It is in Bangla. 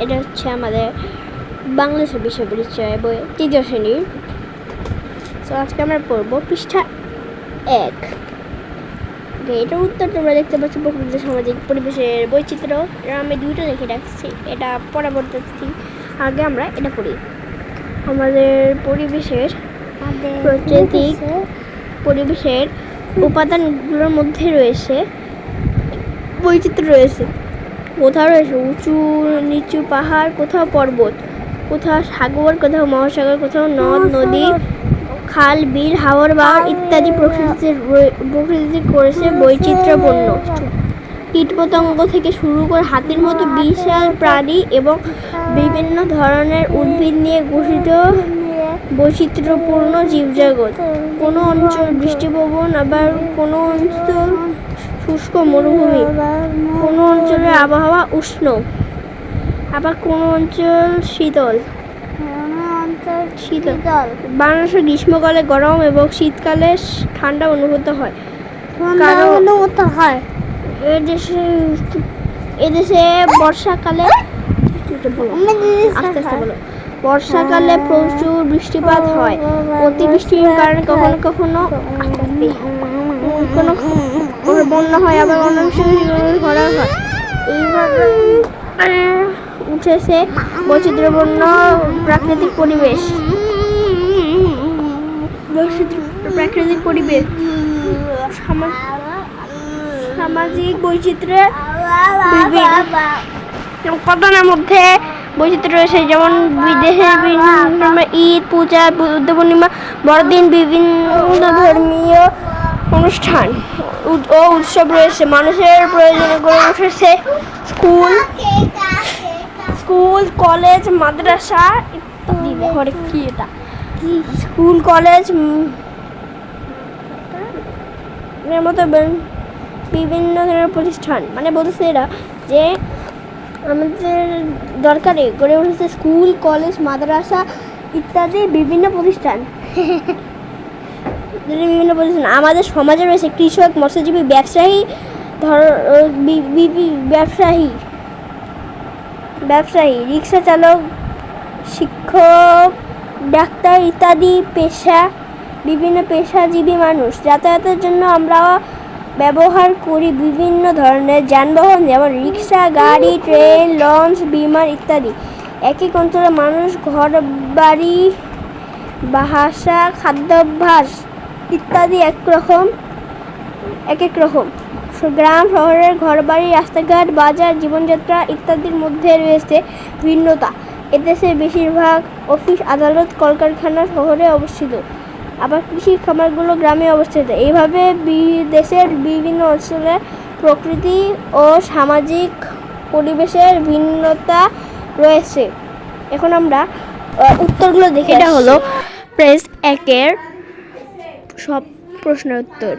এটা হচ্ছে আমাদের বাংলাদেশের বিষয় পরিচয় বই ৩য় শ্রেণীর। তো আজকে আমরা পড়বো পৃষ্ঠা ১। এটার উত্তর তোমরা দেখতে পাচ্ছ প্রকৃতি সামাজিক পরিবেশের বৈচিত্র্য। আমি দুইটা লিখে রাখছি, এটা পরবর্তী। আগে আমরা এটা পড়ি। আমাদের পরিবেশের পরিবেশের উপাদানগুলোর মধ্যে রয়েছে বৈচিত্র্য রয়েছে। কোথাও রয়েছে উঁচু নিচু পাহাড়, কোথাও পর্বত, কোথাও সাগর, কোথাও মহাসাগর, কোথাও নদ নদী, খাল বিল, হাওর বাওর ইত্যাদি প্রকৃতি করেছে বৈচিত্র্যপূর্ণ। কীটপতঙ্গ থেকে শুরু করে হাতির মতো বিশাল প্রাণী এবং বিভিন্ন ধরনের উদ্ভিদ নিয়ে গঠিত বৈচিত্র্যপূর্ণ জীবজগৎ। কোনো অঞ্চল বৃষ্টিপ্রবণ, আবার কোনো অঞ্চল শুষ্ক মরুভূমি, কোনো অঞ্চলের আবহাওয়া উষ্ণ, আবার কোনো অঞ্চল শীতল। বাংলাদেশে গ্রীষ্মকালে গরম এবং শীতকালে ঠান্ডা অনুভূত হয়। এদেশে বর্ষাকালে বর্ষাকালে প্রচুর বৃষ্টিপাত হয়। অতিবৃষ্টির কারণে কখনো কখনো বন্যা হয়, আবার অনেক খরা হয়। এইভাবে উঠেছে বৈচিত্র্যপূর্ণ প্রাকৃতিক পরিবেশ। সামাজিক বৈচিত্র্যের উপাদানের মধ্যে বৈচিত্র্য রয়েছে, যেমন বিদেশের ঈদ, পূজা, বুদ্ধ পূর্ণিমা, বড়দিন, বিভিন্ন ধর্মীয় অনুষ্ঠান ও উৎসব রয়েছে। মানুষের প্রয়োজনে গড়ে উঠেছে স্কুল, কলেজ, মাদ্রাসা ইত্যাদি। স্কুল কলেজ এর মতো বিভিন্ন ধরনের প্রতিষ্ঠান। মানে বলতেছে এরা যে আমাদের দরকারে গড়ে উঠেছে স্কুল, কলেজ, মাদ্রাসা ইত্যাদি বিভিন্ন প্রতিষ্ঠান। আমাদের সমাজে রয়েছে কৃষক, মৎস্যজীবী, ব্যবসায়ী, রিক্সা চালক, শিক্ষক, ডাক্তার ইত্যাদি বিভিন্ন পেশাজীবী মানুষ। যাতায়াতের জন্য আমরা ব্যবহার করি বিভিন্ন ধরনের যানবাহন, যেমন রিক্সা, গাড়ি, ট্রেন, লঞ্চ, বিমান ইত্যাদি। এক এক অঞ্চলের মানুষ ঘরবাড়ি, ভাষা, খাদ্যাভ্যাস ইত্যাদি এক এক রকম। গ্রাম শহরের ঘরবাড়ি, রাস্তাঘাট, বাজার, জীবনযাত্রা ইত্যাদির মধ্যে রয়েছে ভিন্নতা। এদেশের বেশিরভাগ অফিস, আদালত, কলকারখানা শহরে অবস্থিত, আবার কৃষি খামারগুলো গ্রামে অবস্থিত। এইভাবে দেশের বিভিন্ন অঞ্চলের প্রকৃতি ও সামাজিক পরিবেশের ভিন্নতা রয়েছে। এখন আমরা উত্তরগুলো দেখে। এটা হলো পেজ ১-এর সব প্রশ্নের উত্তর।